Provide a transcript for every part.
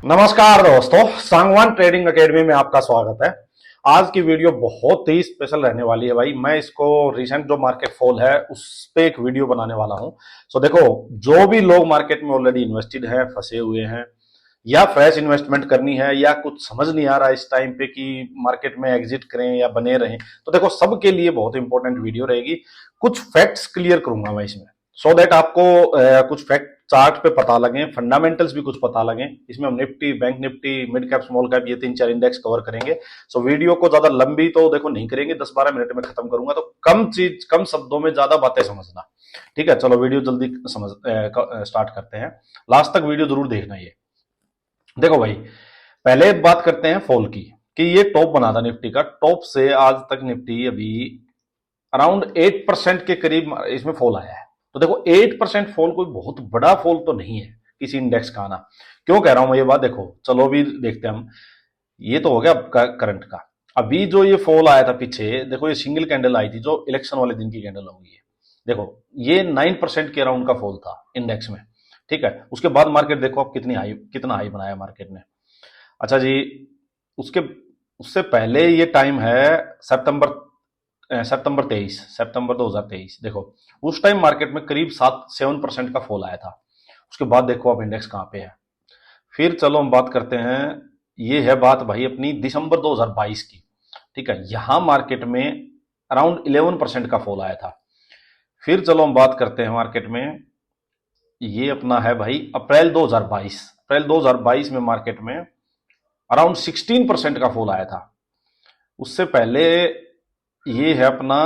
नमस्कार दोस्तों, Sangwan trading academy में आपका स्वागत है। आज की वीडियो बहुत ही स्पेशल रहने वाली है भाई। मैं इसको रिसेंट जो मार्केट फॉल है उस पे एक वीडियो बनाने वाला हूं। सो देखो, जो भी लोग मार्केट में ऑलरेडी इन्वेस्टेड है, फंसे हुए हैं, या फ्रेश इन्वेस्टमेंट करनी है, या कुछ समझ नहीं आ रहा इस टाइम पे कि मार्केट में एग्जिट करें या बने रहें, तो देखो सबके लिए बहुत इंपॉर्टेंट वीडियो रहेगी। कुछ फैक्ट्स क्लियर करूंगा मैं इसमें, सो दैट आपको कुछ फैक्ट चार्ट पे पता लगे, फंडामेंटल्स भी कुछ पता लगे। इसमें हम Nifty, bank Nifty, mid cap, small cap, ये 3-4 इंडेक्स कवर करेंगे। सो वीडियो को ज्यादा लंबी तो देखो नहीं करेंगे, 10-12 मिनट में खत्म करूंगा, तो कम शब्दों में ज्यादा बातें समझना। ठीक है, चलो वीडियो जल्दी समझ स्टार्ट करते हैं। लास्ट तक वीडियो जरूर देखना। ये देखो भाई, पहले बात करते हैं फॉल की, कि ये टॉप बना था निफ्टी का। टॉप से आज तक निफ्टी अभी अराउंड 8% के करीब इसमें फॉल आया है। तो देखो 8% फॉल कोई बहुत बड़ा फॉल तो नहीं है किसी इंडेक्स का आना। क्यों कह रहा हूं मैं ये बात? देखो चलो अभी देखते हैं हम। ये तो हो गया करंट का। अभी जो ये फॉल आया था पीछे, देखो ये सिंगल कैंडल आई थी जो इलेक्शन वाले दिन की कैंडल होगी। देखो ये 9% के अराउंड का फॉल था इंडेक्स में। ठीक है, उसके बाद मार्केट देखो आप कितना हाई बनाया मार्केट ने। अच्छा जी, उसके उससे पहले ये टाइम है सितंबर सितंबर 2023। देखो उस टाइम मार्केट में करीब 7-7% का फॉल आया था। उसके बाद देखो अब इंडेक्स कहां पे है। फिर चलो हम बात करते हैं। ये है बात भाई अपनी दिसंबर 2022 की। ठीक है, यहां मार्केट में अराउंड 11% का फॉल आया था। फिर चलो हम बात करते हैं मार्केट में। ये अपना है भाई अप्रैल 2022। अप्रैल 2022 में मार्केट में अराउंड 16% का फॉल आया था। उससे पहले ये है अपना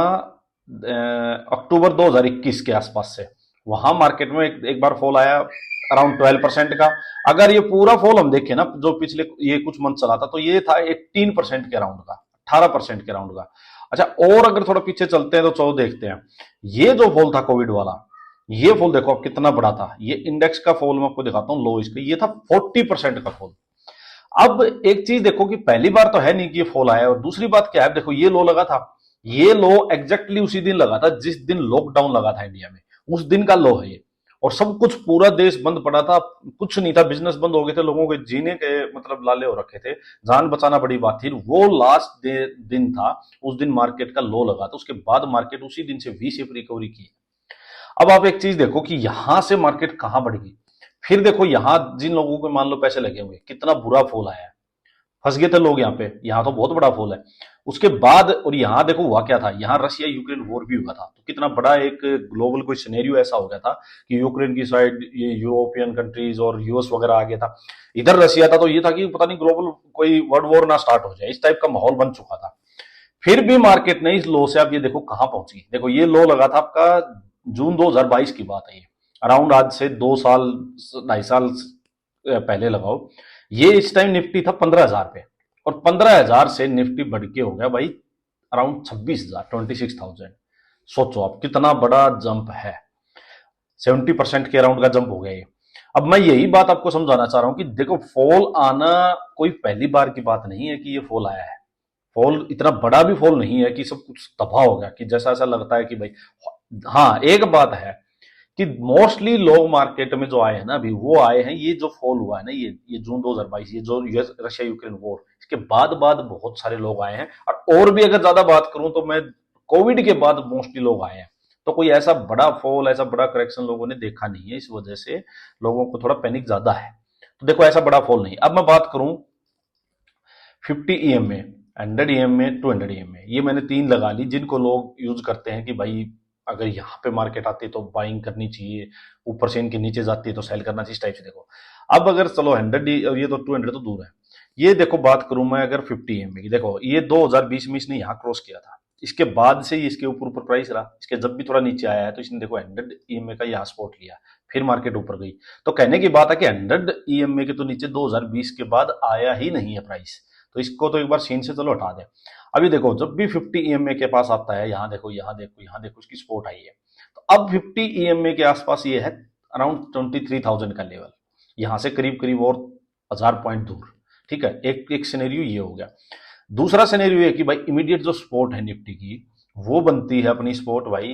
अक्टूबर 2021 के आसपास से, वहां मार्केट में एक बार फॉल आया अराउंड 12% का। अगर ये पूरा फॉल हम देखें ना, जो पिछले ये कुछ मंथ चला था, तो ये था 18% के अराउंड का, 18% के अराउंड का। अच्छा, और अगर थोड़ा पीछे चलते हैं तो चलो देखते हैं। ये जो फॉल था कोविड वाला, ये फॉल देखो अब कितना बड़ा था। ये इंडेक्स का फॉल मैं आपको दिखाता हूं, लो इसका, ये था 40% का फॉल। अब एक चीज देखो कि पहली बार तो है नहीं कि ये फॉल आया, और दूसरी बात क्या है, देखो ये लो लगा था। ये लो एग्जैक्टली उसी दिन लगा था जिस दिन लॉकडाउन लगा था इंडिया में। उस दिन का लो है ये। और सब कुछ, पूरा देश बंद पड़ा था, कुछ नहीं था, बिजनेस बंद हो गए थे, लोगों के जीने के मतलब लाले हो रखे थे, जान बचाना बड़ी बात थी। वो लास्ट दिन था, उस दिन मार्केट का लो लगा था। उसके बाद मार्केट उसी दिन से वी शेप रिकवरी की। अब आप एक चीज देखो कि यहां से मार्केट कहां बढ़ गई। फिर देखो यहां जिन लोगों को मान लो पैसे लगे हुए, कितना बुरा फॉल आया है, फंस गए थे लोग यहाँ पे। यहाँ तो बहुत बड़ा फॉल है। उसके बाद, और यहाँ देखो हुआ क्या था, यहाँ रशिया यूक्रेन वॉर भी हुआ था। तो कितना बड़ा एक ग्लोबल कोई सिनेरियो ऐसा हो गया था कि यूक्रेन की साइड ये यूरोपियन कंट्रीज और यूएस वगैरह आ गया था, इधर रशिया था। तो ये था कि पता नहीं ग्लोबल कोई वर्ल्ड वॉर ना स्टार्ट हो जाए, इस टाइप का माहौल बन चुका था। फिर भी मार्केट ने इस लो से, आप ये देखो कहां पहुंची। देखो ये लो लगा था आपका जून 2022 की बात है ये, अराउंड आज से 2 साल 2.5 साल पहले लगाओ। ये इस टाइम निफ्टी था 15,000 पे, और 15,000 से निफ्टी बढ़ के हो गया भाई अराउंड 26,000, 26,000। सोचो आप कितना बड़ा जंप है। 70% के अराउंड का जंप हो गया ये। अब मैं यही बात आपको समझाना चाह रहा हूं कि देखो फॉल आना कोई पहली बार की बात नहीं है कि ये फॉल आया है। फॉल इतना बड़ा भी फॉल नहीं है कि सब कुछ तबाह हो गया, कि जैसा ऐसा लगता है कि भाई। हाँ, एक बात है कि मोस्टली लोग मार्केट में जो आए हैं ना अभी, वो आए हैं, ये जो फॉल हुआ है ना, ये जून 2022, ये जो यूएस रशिया यूक्रेन वॉर, इसके बाद बाद बहुत सारे लोग आए हैं। और भी अगर ज्यादा बात करूं तो मैं कोविड के बाद मोस्टली लोग आए हैं। तो कोई ऐसा बड़ा फॉल, ऐसा बड़ा करेक्शन लोगों ने देखा नहीं है। इस वजह से लोगों को थोड़ा पैनिक ज्यादा है। तो देखो ऐसा बड़ा फॉल नहीं। अब मैं बात करूं 50 EM में, 100 EM में, 200 EM में, ये मैंने 3 लगा ली जिनको लोग यूज करते हैं कि भाई अगर यहाँ पे मार्केट आती है तो बाइंग करनी चाहिए, ऊपर से इनके नीचे जाती है तो सेल करना चाहिए, इस टाइप से। देखो अब अगर चलो 100, और ये तो 200 तो दूर है। ये देखो बात करूं मैं अगर 50 EM की, देखो ये 2020 में इसने यहाँ क्रॉस किया था। इसके बाद से ही इसके ऊपर ऊपर प्राइस रहा। इसके जब भी थोड़ा नीचे आया है तो इसने देखो 100 EM का यहाँ स्पॉट लिया, फिर मार्केट ऊपर गई। तो कहने की बात है कि 100 EM के तो नीचे 2020 के बाद आया ही नहीं है प्राइस। तो इसको तो एक बार सीन से चलो हटा दें। अभी देखो जब भी 50 EMA के पास आता है, यहाँ देखो, यहाँ देखो, यहाँ देखो, इसकी सपोर्ट आई है। तो अब 50 EMA के आसपास ये है अराउंड 23,000 का लेवल, यहाँ से करीब करीब और 1000 पॉइंट दूर। ठीक है, एक एक सिनेरियो ये हो गया। दूसरा सिनेरियो है कि भाई इमीडिएट जो सपोर्ट है निफ्टी की, वो बनती है अपनी सपोर्ट भाई।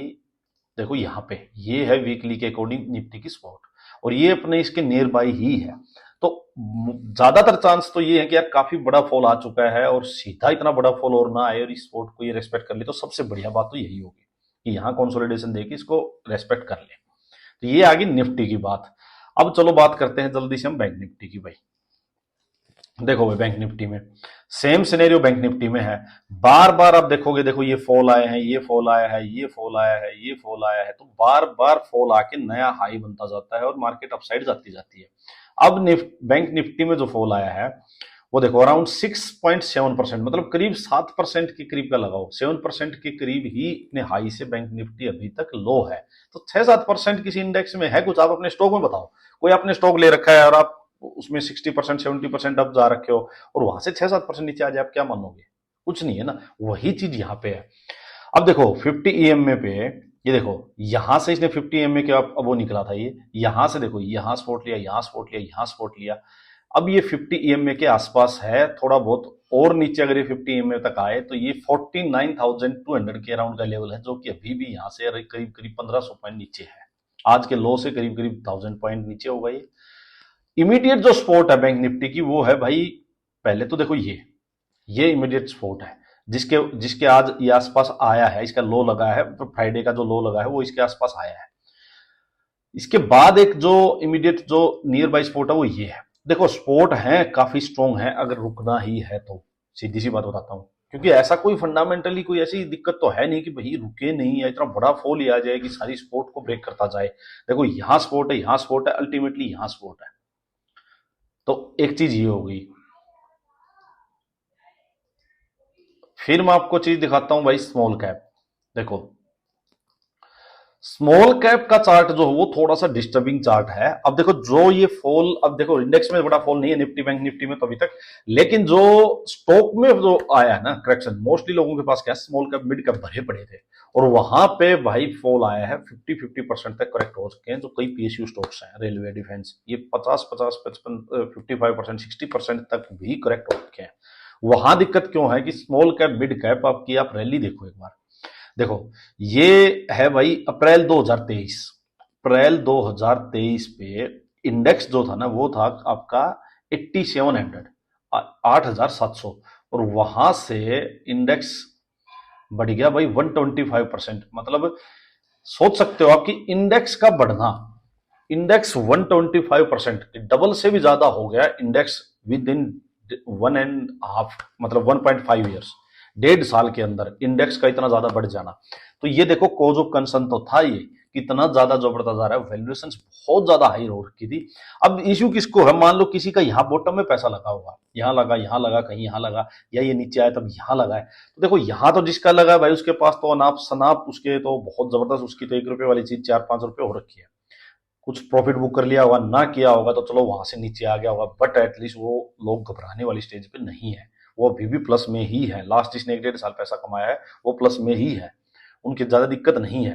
देखो यहाँ पे ये है वीकली के अकॉर्डिंग निफ्टी की सपोर्ट, और ये अपने इसके नियर बाई ही है। तो ज्यादातर चांस तो ये है कि यार काफी बड़ा फॉल आ चुका है और सीधा इतना बड़ा फॉल और ना आए और इस स्पोर्ट को ये रेस्पेक्ट कर ले, तो सबसे बढ़िया बात तो यही होगी कि यहाँ कंसोलिडेशन देके इसको रेस्पेक्ट कर ले। तो ये आ गई निफ्टी की बात। अब चलो बात करते हैं जल्दी से हम बैंक निफ्टी की भाई। देखो भाई बैंक निफ्टी में सेम सिनेरियो बैंक निफ्टी में है। बार बार आप देखोगे, देखो ये फॉल आए हैं, ये फॉल आया है, ये फॉल आया है, ये फॉल आया है, तो बार बार फॉल आके नया हाई बनता जाता है और मार्केट अपसाइड जाती जाती है। अब बैंक निफ्टी में जो फॉल आया है वो देखो अराउंड 6.7%, मतलब करीब 7% के करीब का लगाओ, 7% के करीब ही इतने हाई से बैंक निफ्टी अभी तक लो है। तो 6-7% किसी इंडेक्स में है कुछ, आप अपने स्टॉक में बताओ, कोई आपने स्टॉक ले रखा है और आप उसमें 60% 70% अब जा रखे हो और वहां से 6-7% नीचे आ जाए, आप क्या मानोगे? कुछ नहीं है ना। वही चीज यहाँ पे है। अब देखो 50 EMA पे ये देखो, यहां से इसने 50 EMA के अब वो निकला था, ये यहां से देखो यहां स्पॉट लिया, यहां स्पॉट लिया, यहां स्पॉट लिया। अब ये 50 EMA के आसपास है, थोड़ा बहुत और नीचे अगर ये 50 EMA तक आए तो ये 49,200 के अराउंड का लेवल है, जो कि अभी भी यहां से करीब करीब 1500 पॉइंट नीचे है। आज के लो से करीब करीब 1000 पॉइंट नीचे होगा ये। इमीडिएट जो स्पोर्ट है बैंक निफ्टी की वो है भाई, पहले तो देखो ये इमीडिएट स्पोर्ट है जिसके जिसके आज ये आसपास आया है, इसका लो लगा है, फ्राइडे का जो लो लगा है वो इसके आसपास आया है। इसके बाद एक जो इमीडिएट जो नियर बाई स्पोर्ट है वो ये है। देखो स्पोर्ट है काफी स्ट्रॉन्ग है, अगर रुकना ही है तो सीधी सी बात बताता हूं, क्योंकि ऐसा कोई फंडामेंटली कोई ऐसी दिक्कत तो है नहीं कि भाई रुके नहीं है, इतना बड़ा फॉल ही आ जाए कि सारी स्पोर्ट को ब्रेक करता जाए। देखो यहां स्पोर्ट है, यहां स्पोर्ट है, अल्टीमेटली यहां स्पोर्ट है। तो एक चीज ये हो गई। फिर मैं आपको चीज दिखाता हूं भाई, स्मॉल कैप। देखो स्मॉल कैप का चार्ट जो है वो थोड़ा सा डिस्टर्बिंग चार्ट है। अब देखो जो ये फॉल, अब देखो इंडेक्स में बड़ा फॉल नहीं है निफ्टी बैंक निफ्टी में तो अभी तक, लेकिन जो स्टॉक में जो आया है ना करेक्शन, मोस्टली लोगों के पास क्या स्मॉल कैप मिड कैप भरे पड़े थे और वहां पे भाई फॉल आया है 50% तक करेक्ट हो चुके हैं। जो कई पीएसयू स्टॉक्स हैं, रेलवे डिफेंस, ये 50-50 55 55% 60% तक भी करेक्ट हो चुके हैं। वहां दिक्कत क्यों है कि स्मॉल कैप मिड कैप आपकी, आप रैली देखो एक बार। देखो ये है भाई अप्रैल 2023, अप्रैल 2023 पे इंडेक्स जो था ना वो था आपका 8700, 8700, और वहां से इंडेक्स बढ़ गया भाई 125%। मतलब सोच सकते हो आपकी इंडेक्स का बढ़ना, इंडेक्स 125%, डबल से भी ज्यादा हो गया इंडेक्स विद इन 1.5, मतलब 1.5 ईयर्स, 1.5 साल के अंदर इंडेक्स का इतना ज्यादा बढ़ जाना। तो ये देखो कॉज ऑफ कंसर्न तो था ये, कितना ज्यादा जो बढ़ता जा रहा है, वैल्यूएशन बहुत ज्यादा हाई हो रखी थी। अब इश्यू किसको है, मान लो किसी का यहाँ बॉटम में पैसा लगा होगा, यहाँ लगा कहीं यहाँ लगा, या ये नीचे आया तब यहाँ लगा है। तो देखो यहाँ तो जिसका लगा है भाई उसके पास तो अनाप शनाप उसके तो बहुत जबरदस्त, उसकी तो 1 रुपए वाली चीज 4-5 रुपए हो रखी है। कुछ प्रॉफिट बुक कर लिया होगा, ना किया होगा तो चलो वहां से नीचे आ गया होगा, बट एटलीस्ट वो लोग घबराने वाली स्टेज पे नहीं है, वो अभी भी प्लस में ही है। लास्ट जिसने 1-1.5 साल पैसा कमाया है वो प्लस में ही है, उनकी ज्यादा दिक्कत नहीं है।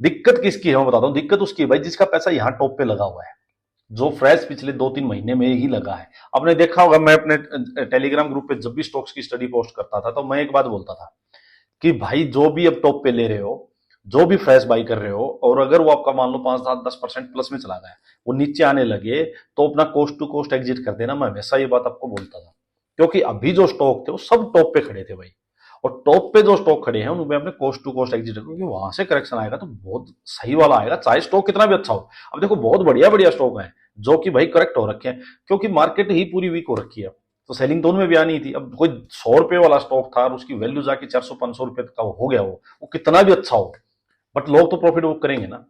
दिक्कत किसकी है मैं बताता हूँ, दिक्कत उसकी है भाई जिसका पैसा यहाँ टॉप पे लगा हुआ है, जो फ्रेश पिछले 2-3 महीने में ही लगा है। आपने देखा होगा, मैं अपने टेलीग्राम ग्रुप पे जब भी स्टॉक्स की स्टडी पोस्ट करता था तो मैं एक बात बोलता था कि भाई जो भी अब टॉप पे ले रहे हो, जो भी फ्रेश बाई कर रहे हो, और अगर वो आपका मान लो 5-7-10% प्लस में चला गया, वो नीचे आने लगे तो अपना कोस्ट टू कोस्ट एग्जिट कर देना। मैं वैसा ये बात आपको बोलता था, क्योंकि अभी जो स्टॉक थे वो सब टॉप पे खड़े थे भाई, और टॉप पे जो स्टॉक खड़े हैं उनमें अपने कोस्ट टू कोस्ट एग्जिट, क्योंकि वहां से करेक्शन आएगा तो बहुत सही वाला आएगा, चाहे स्टॉक कितना भी अच्छा हो। अब देखो बहुत बढ़िया बढ़िया स्टॉक है जो कि भाई करेक्ट हो रखे हैं, क्योंकि मार्केट ही पूरी वीक हो रखी है, तो सेलिंग तो उनमें भी आनी थी। अब कोई 100 रुपए वाला स्टॉक था और उसकी वैल्यू जाके 400-500 रुपए तक का हो गया, वो कितना भी अच्छा हो, बट लोग तो प्रॉफिट बुक करेंगे ना।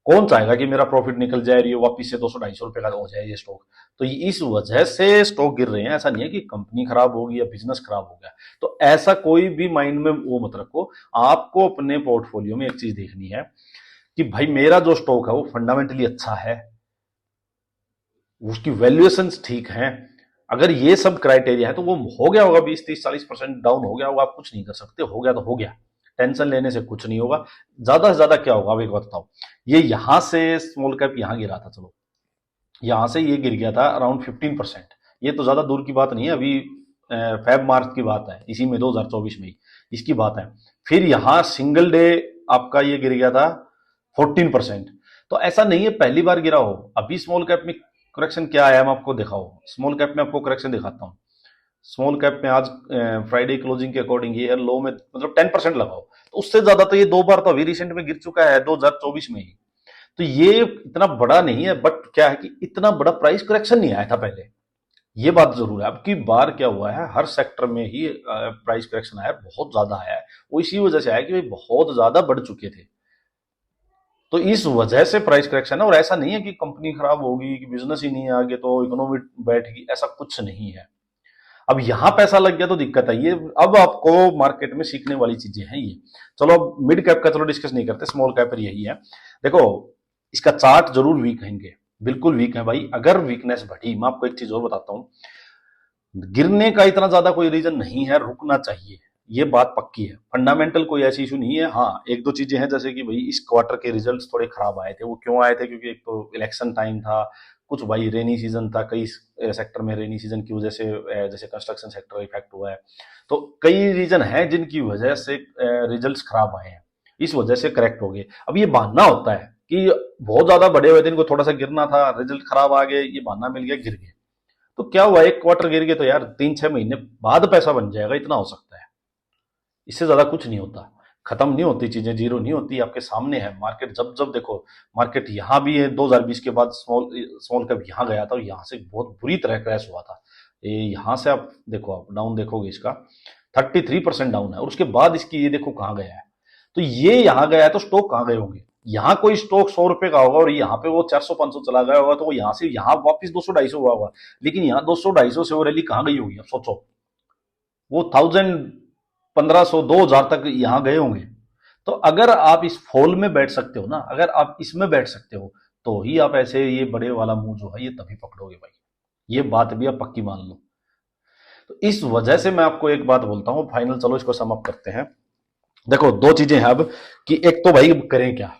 कौन चाहेगा कि मेरा प्रॉफिट निकल जाए और ये वापिस से 200-250 रुपए का हो जाए ये स्टॉक। तो इस वजह से स्टॉक गिर रहे हैं, ऐसा नहीं है कि कंपनी खराब होगी या बिजनेस खराब हो गया। तो ऐसा कोई भी माइंड में वो मत रखो। आपको अपने पोर्टफोलियो में एक चीज देखनी है कि भाई मेरा जो स्टॉक है वो फंडामेंटली अच्छा है, उसकी वैल्यूएशन ठीक है। अगर ये सब क्राइटेरिया है तो वो हो गया होगा 20-30-40% डाउन हो गया होगा, आप कुछ नहीं कर सकते, हो गया तो हो गया, टेंशन लेने से कुछ नहीं होगा। ज्यादा से ज्यादा क्या होगा अब एक बात बताओ, ये यहां से स्मॉल कैप यहां गिरा था, चलो यहां से ये गिर गया था अराउंड 15%, ये तो ज्यादा दूर की बात नहीं है, अभी फेब मार्च की बात है, इसी में 2024 में इसकी बात है। फिर यहां सिंगल डे आपका ये गिर गया था 14%। तो ऐसा नहीं है पहली बार गिरा हो, अभी स्मॉल कैप में करेक्शन क्या आया मैं आपको दिखाऊं, स्मॉल कैप में आपको करेक्शन दिखाता हूं। स्मॉल कैप में आज फ्राइडे क्लोजिंग के अकॉर्डिंग ये लो में मतलब 10% लगाओ, तो उससे ज्यादा तो ये 2 बार तो अभी रिसेंट में गिर चुका है 2024 में ही। तो ये इतना बड़ा नहीं है, बट क्या है कि इतना बड़ा प्राइस करेक्शन नहीं आया था पहले, ये बात जरूर है। अब की बार क्या हुआ है, हर सेक्टर में ही प्राइस करेक्शन आया, बहुत ज्यादा आया है। वो इसी वजह से आया कि भाई बहुत ज्यादा बढ़ चुके थे, तो इस वजह से प्राइस करेक्शन है। और ऐसा नहीं है कि कंपनी खराब होगी, कि बिजनेस ही नहीं है आगे तो इकोनॉमी बैठेगी, ऐसा कुछ नहीं है। अब यहां पैसा लग गया तो दिक्कत है ये। अब आपको मार्केट में सीखने वाली चीजें हैं ये। चलो अब मिड कैप का चलो डिस्कस नहीं करते, स्मॉल कैप पर यही है। देखो इसका चार्ट जरूर वीक हैंगे, बिल्कुल वीक है भाई। अगर वीकनेस बढ़ी, मैं आपको एक चीज और बताता हूं, गिरने का इतना ज्यादा कोई रीजन नहीं है, रुकना चाहिए, ये बात पक्की है। फंडामेंटल कोई ऐसी इशू नहीं है। हाँ एक दो चीजें हैं, जैसे कि भाई इस क्वार्टर के रिजल्ट्स थोड़े खराब आए थे। वो क्यों आए थे, क्योंकि एक तो इलेक्शन टाइम था, कुछ भाई रेनी सीजन था, कई सेक्टर में रेनी सीजन की वजह से जैसे कंस्ट्रक्शन सेक्टर इफेक्ट हुआ है। तो कई रीजन है जिनकी वजह से रिजल्ट्स खराब आए हैं, इस वजह से करेक्ट हो गए। अब ये बहाना होता है कि बहुत ज्यादा बढ़े हुए थे, इनको थोड़ा सा गिरना था, रिजल्ट खराब आ गए, ये बहाना मिल गया, गिर गए। तो क्या हुआ, एक क्वार्टर गिर गए तो यार 3-6 महीने बाद पैसा बन जाएगा, इतना हो सकता है, इससे ज्यादा कुछ नहीं होता। खत्म नहीं होती चीजें, जीरो नहीं होती, आपके सामने है मार्केट। जब जब देखो मार्केट यहां भी है, 2020 के बाद स्मॉल स्मॉल कैप यहां गया था, यहां से बहुत बुरी तरह क्रैश हुआ था। ये यहां से आप देखो, आप डाउन देखोगे इसका 33% डाउन है, और उसके बाद इसकी ये देखो कहां गया है। तो ये यहां गया है तो स्टॉक कहां गए होंगे, यहाँ कोई स्टॉक 100 रुपए का होगा और यहाँ पे वो 400-500 चला गया होगा, तो वो यहाँ से यहाँ वापिस 200-250 हुआ होगा। लेकिन यहाँ 200-250 से वो रैली कहाँ गई होगी, अब सोचो। वो 1,000, 1,500, 2,000 तक यहाँ गए होंगे। तो अगर आप इस फॉल में बैठ सकते हो ना, अगर आप इसमें बैठ सकते हो, तो ही आप ऐसे ये बड़े वाला मुंह जो है ये तभी पकड़ोगे भाई, ये बात भी आप पक्की मान लो। तो इस वजह से मैं आपको एक बात बोलता हूं फाइनल, चलो इसको सम अप करते हैं। देखो दो चीजें हैं अब, कि एक तो भाई करें क्या।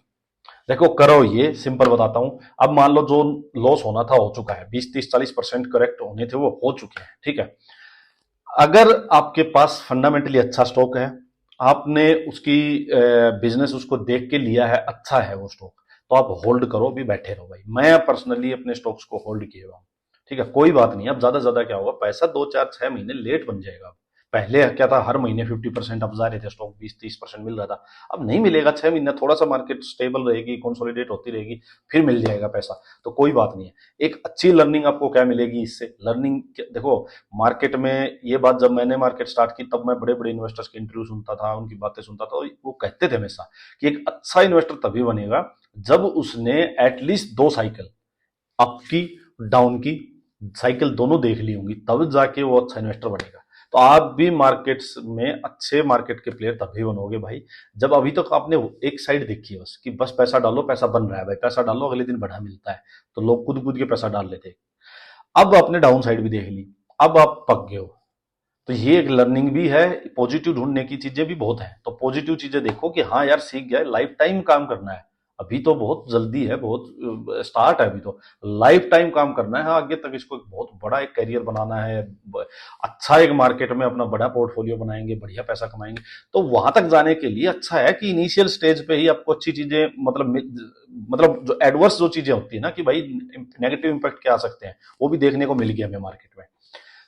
देखो करो, ये सिंपल बताता हूं। अब मान लो जो लॉस होना था हो चुका है, 20-30-40% करेक्ट होने थे वो हो चुके हैं, ठीक है। अगर आपके पास फंडामेंटली अच्छा स्टॉक है, आपने उसकी बिजनेस उसको देख के लिया है, अच्छा है वो स्टॉक, तो आप होल्ड करो, भी बैठे रहो भाई। मैं पर्सनली अपने स्टॉक्स को होल्ड किए हुआ हूं, ठीक है, कोई बात नहीं। अब ज्यादा से ज्यादा क्या होगा, पैसा 2-4-6 महीने लेट बन जाएगा। पहले क्या था, हर महीने 50% अब जा रहे थे स्टॉक, 20-30% मिल रहा था। अब नहीं मिलेगा 6 महीने, थोड़ा सा मार्केट स्टेबल रहेगी, कंसोलिडेट होती रहेगी, फिर मिल जाएगा पैसा, तो कोई बात नहीं है। एक अच्छी लर्निंग आपको क्या मिलेगी इससे, लर्निंग देखो मार्केट में, ये बात जब मैंने मार्केट स्टार्ट की तब मैं बड़े बड़े इन्वेस्टर्स के इंटरव्यू सुनता था, उनकी बातें सुनता था, वो कहते थे हमेशा कि एक अच्छा इन्वेस्टर तभी बनेगा जब उसने एटलीस्ट 2 साइकिल, अप की डाउन की साइकिल दोनों देख ली होंगी, तब जाके वो अच्छा इन्वेस्टर बनेगा। तो आप भी मार्केट्स में अच्छे मार्केट के प्लेयर तभी बनोगे भाई, जब अभी तक आपने एक साइड देखी है बस, कि बस पैसा डालो, पैसा बन रहा है भाई, पैसा डालो अगले दिन बढ़ा मिलता है, तो लोग कूद कूद के पैसा डाल लेते। अब आपने डाउन साइड भी देख ली, अब आप पक गए हो। तो ये एक लर्निंग भी है, पॉजिटिव ढूंढने की चीजें भी बहुत हैं। तो पॉजिटिव चीजें देखो कि हाँ यार सीख गया, लाइफ टाइम काम करना है। अभी तो बहुत जल्दी है, बहुत स्टार्ट है अभी तो, लाइफ टाइम काम करना है। हाँ आगे तक इसको एक बहुत बड़ा एक करियर बनाना है, अच्छा एक मार्केट में अपना बड़ा पोर्टफोलियो बनाएंगे, बढ़िया पैसा कमाएंगे। तो वहां तक जाने के लिए अच्छा है कि इनिशियल स्टेज पे ही आपको अच्छी चीजें, मतलब जो एडवर्स जो चीजें होती है ना, कि भाई नेगेटिव इंपैक्ट क्या आ सकते हैं, वो भी देखने को मिल गया हमें मार्केट में।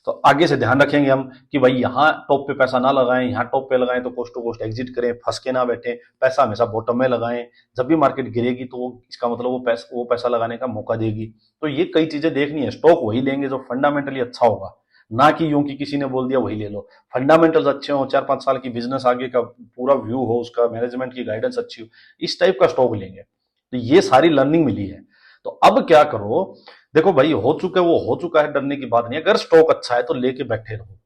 तो आगे से ध्यान रखेंगे हम कि भाई यहाँ टॉप पे पैसा ना लगाएं, यहाँ टॉप पे लगाएं तो कोस्ट टू कोस्ट एग्जिट करें, फंस के ना बैठे, पैसा हमेशा बॉटम में लगाएं। जब भी मार्केट गिरेगी तो इसका मतलब वो पैसा लगाने का मौका देगी। तो ये कई चीजें देखनी है। स्टॉक वही लेंगे जो फंडामेंटली अच्छा होगा, ना कि यूं कि किसी ने बोल दिया वही ले लो। फंडामेंटल्स अच्छे हो, 4-5 साल की बिजनेस आगे का पूरा व्यू हो, उसका मैनेजमेंट की गाइडेंस अच्छी हो, इस टाइप का स्टॉक लेंगे। तो ये सारी लर्निंग मिली है। तो अब क्या करो, देखो भाई हो चुका है वो हो चुका है, डरने की बात नहीं है। अगर स्टॉक अच्छा है तो लेके बैठे रहो।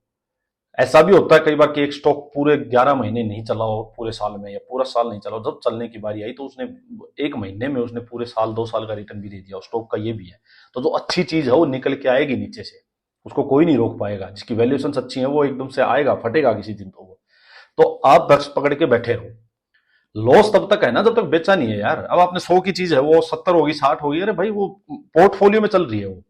ऐसा भी होता है कई बार कि एक स्टॉक पूरे 11 महीने नहीं चला हो पूरे साल में, या पूरा साल नहीं चला हो, जब चलने की बारी आई तो उसने 1 महीने में उसने पूरे साल 2 साल का रिटर्न भी दे दिया। स्टॉक का ये भी है। तो जो अच्छी चीज है वो निकल के आएगी नीचे से, उसको कोई नहीं रोक पाएगा। जिसकी वैल्यूएशन अच्छी है वो एकदम से आएगा, फटेगा किसी दिन। तो आप दर्श पकड़ के बैठे रहो। लॉस तब तक है ना जब तक बेचा नहीं है यार। अब आपने 100 की चीज है, वो 70 होगी, 60 होगी, अरे भाई वो पोर्टफोलियो में चल रही है। वो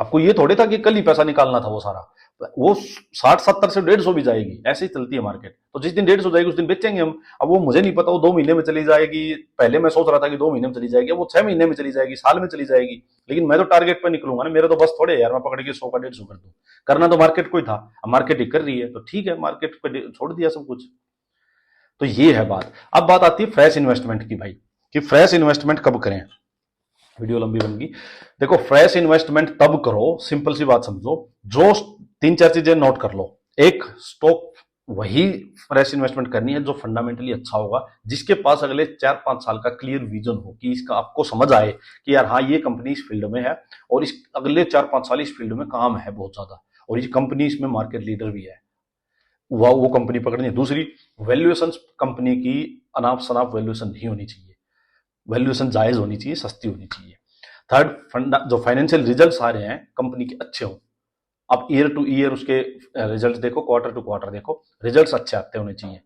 आपको ये थोड़े था कि कल ही पैसा निकालना था वो सारा, वो 60-70 से 150 भी जाएगी, ऐसे ही चलती है मार्केट। तो जिस दिन 150 जाएगी उस दिन बेचेंगे हम। अब वो मुझे नहीं पता वो 2 महीने में चली जाएगी, पहले मैं सोच रहा था कि 2 महीने में चली जाएगी, वो 6 महीने में चली जाएगी, साल में चली जाएगी, लेकिन मैं तो टारगेट पे निकलूंगा ना। मेरे तो बस थोड़े यार मैं पकड़ के 100 का 150 कर दूं, करना तो मार्केट को ही था। अब मार्केट ही कर रही है तो ठीक है, मार्केट पे छोड़ दिया सब कुछ। तो ये है बात। अब बात आती है फ्रेश इन्वेस्टमेंट की भाई, कि फ्रेश इन्वेस्टमेंट कब करें। वीडियो लंबी बन गई। देखो फ्रेश इन्वेस्टमेंट तब करो, सिंपल सी बात समझो, जो 3-4 चीजें नोट कर लो। एक, स्टॉक वही फ्रेश इन्वेस्टमेंट करनी है जो फंडामेंटली अच्छा होगा, जिसके पास अगले 4-5 साल का क्लियर विजन हो, कि इसका आपको समझ आए कि यार हाँ ये कंपनी इस फील्ड में है और इस अगले 4-5 साल इस फील्ड में काम है बहुत ज्यादा, और ये कंपनी इसमें मार्केट लीडर भी है, वो कंपनी पकड़नी है। दूसरी, वैल्यूएशन कंपनी की अनाप शनाप वैल्यूएशन नहीं होनी चाहिए, वैल्यूएशन जायज होनी चाहिए, सस्ती होनी चाहिए। थर्ड, फंडा जो फाइनेंशियल रिजल्ट्स आ रहे हैं कंपनी के अच्छे हो। आप ईयर टू ईयर उसके रिजल्ट्स देखो, क्वार्टर टू क्वार्टर देखो, रिजल्ट्स अच्छे आते होने चाहिए।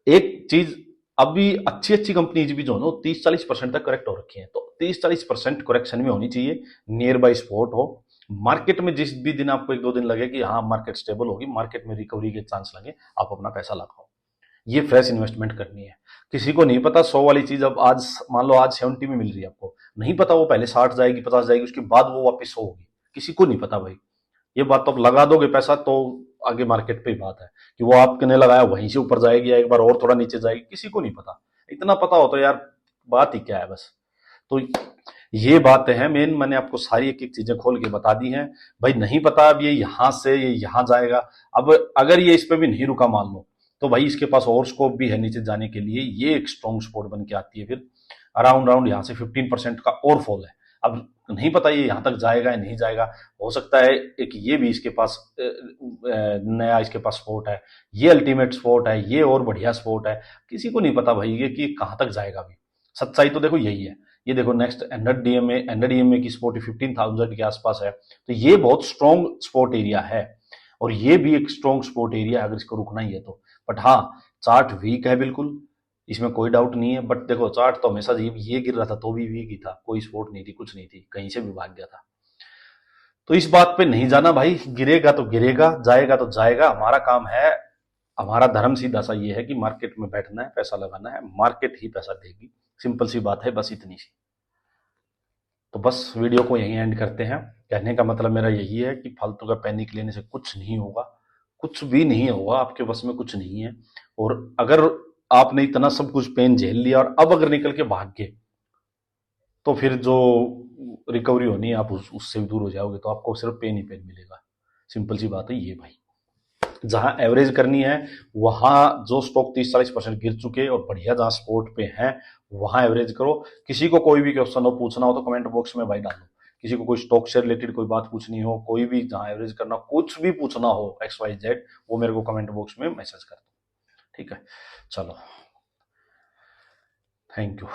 एक चीज, अभी अच्छी अच्छी कंपनीज भी जो है ना 30-40% तक करेक्ट हो रखी है, तो 30-40% करेक्शन में होनी चाहिए, नियर बाय स्पॉट हो। मार्केट में जिस भी दिन आपको 1-2 दिन लगे कि हाँ मार्केट स्टेबल होगी, मार्केट में रिकवरी के चांस लगे, आप अपना पैसा लगाओ। ये फ्रेश इन्वेस्टमेंट करनी है। किसी को नहीं पता 100 वाली चीज अब आज मान लो आज 70 में मिल रही है, आपको नहीं पता वो पहले 60 जाएगी, 50 जाएगी, उसके बाद वो वापस 100 होगी, किसी को नहीं पता भाई। ये बात तो आप लगा दोगे पैसा तो आगे मार्केट पे ही बात है कि वो आपने लगाया वहीं से ऊपर जाएगी या एक बार और थोड़ा नीचे जाएगी, किसी को नहीं पता। इतना पता हो तो यार बात ही क्या है बस। तो ये बातें हैं मेन, मैंने आपको सारी एक एक चीजें खोल के बता दी हैं। भाई नहीं पता अब ये यहां से ये यहां जाएगा, अब अगर ये इस पे भी नहीं रुका मान लो, तो भाई इसके पास और स्कोप भी है नीचे जाने के लिए, ये एक स्ट्रॉन्ग सपोर्ट बन के आती है। फिर अराउंड अराउंड यहाँ से 15% का और फॉल है। अब नहीं पता ये यहां तक जाएगा या नहीं जाएगा, हो सकता है एक ये भी इसके पास नया इसके पास स्पोर्ट है, ये अल्टीमेट स्पोर्ट है, ये और बढ़िया स्पोर्ट है, किसी को नहीं पता भाई ये कि कहां तक जाएगा। अभी सच्चाई तो देखो यही है। ये देखो नेक्स्ट एनडीएमए की सपोर्ट 15,000 के आसपास है, तो ये बहुत स्ट्रॉन्ग सपोर्ट एरिया है, और ये भी एक स्ट्रॉन्ग सपोर्ट एरिया है अगर इसको रुकना ही है तो। बट हाँ, चार्ट वीक है बिल्कुल, इसमें कोई डाउट नहीं है। बट देखो चार्ट तो हमेशा ये गिर रहा था तो भी वीक ही था, कोई सपोर्ट नहीं थी, कुछ नहीं थी, कहीं से भी भाग गया था। तो इस बात पे नहीं जाना भाई, गिरेगा तो गिरेगा, जाएगा तो जाएगा। हमारा काम है, हमारा धर्म सीधा सा ये है कि मार्केट में बैठना है, पैसा लगाना है, मार्केट ही पैसा देगी। सिंपल सी बात है, बस इतनी सी। तो बस वीडियो को यहीं एंड करते हैं। कहने का मतलब मेरा यही है कि फालतू का पैनिक लेने से कुछ नहीं होगा, कुछ भी नहीं होगा, आपके बस में कुछ नहीं है। और अगर आपने इतना सब कुछ पेन झेल लिया और अब अगर निकल के भाग गए, तो फिर जो रिकवरी होनी है आप उससे भी दूर हो जाओगे, तो आपको सिर्फ पेन ही पेन मिलेगा। सिंपल सी बात है ये भाई। जहां एवरेज करनी है वहां जो स्टॉक 30-40% गिर चुके और बढ़िया जहां सपोर्ट पे हैं वहां एवरेज करो। किसी को कोई भी क्वेश्चन हो पूछना हो तो कमेंट बॉक्स में भाई डालो। किसी को कोई स्टॉक से रिलेटेड कोई बात पूछनी हो, कोई भी जहां एवरेज करना, कुछ भी पूछना हो XYZ, वो मेरे को कमेंट बॉक्स में मैसेज कर दो, ठीक है। चलो, थैंक यू।